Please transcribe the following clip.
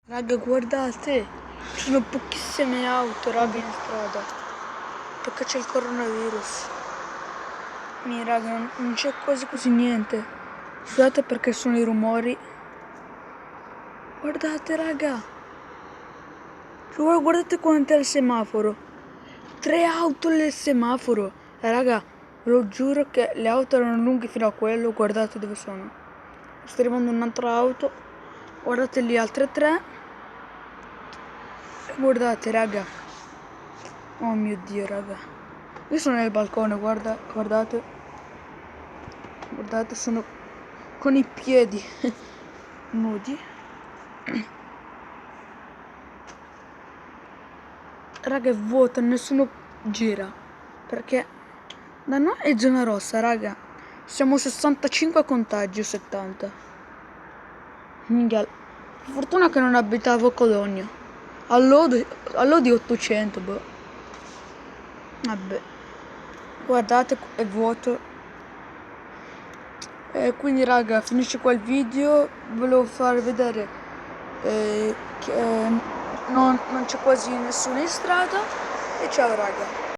Raga, guardate, ci sono pochissime auto, raga, in strada, perché c'è il coronavirus. Raga, non c'è quasi quasi niente. Scusate perché sono i rumori. Guardate, raga. Guardate quanto è il semaforo. 3 auto nel semaforo. Raga, ve lo giuro che le auto erano lunghe fino a quello. Guardate dove sono. Sta arrivando un'altra auto. Guardate lì altre 3. Guardate, raga. Oh mio Dio, raga. Io sono nel balcone, guardate. Guardate, sono con i piedi nudi. Raga, è vuoto, nessuno gira. Perché da noi è zona rossa, raga. Siamo 65 contagi o 70. Minchia. Fortuna che non abitavo a Colonia. All'Odi 800, boh. Vabbè. Guardate, è vuoto. Quindi raga, finisce qua il video. Volevo far vedere che non c'è quasi nessuno in strada. E ciao raga.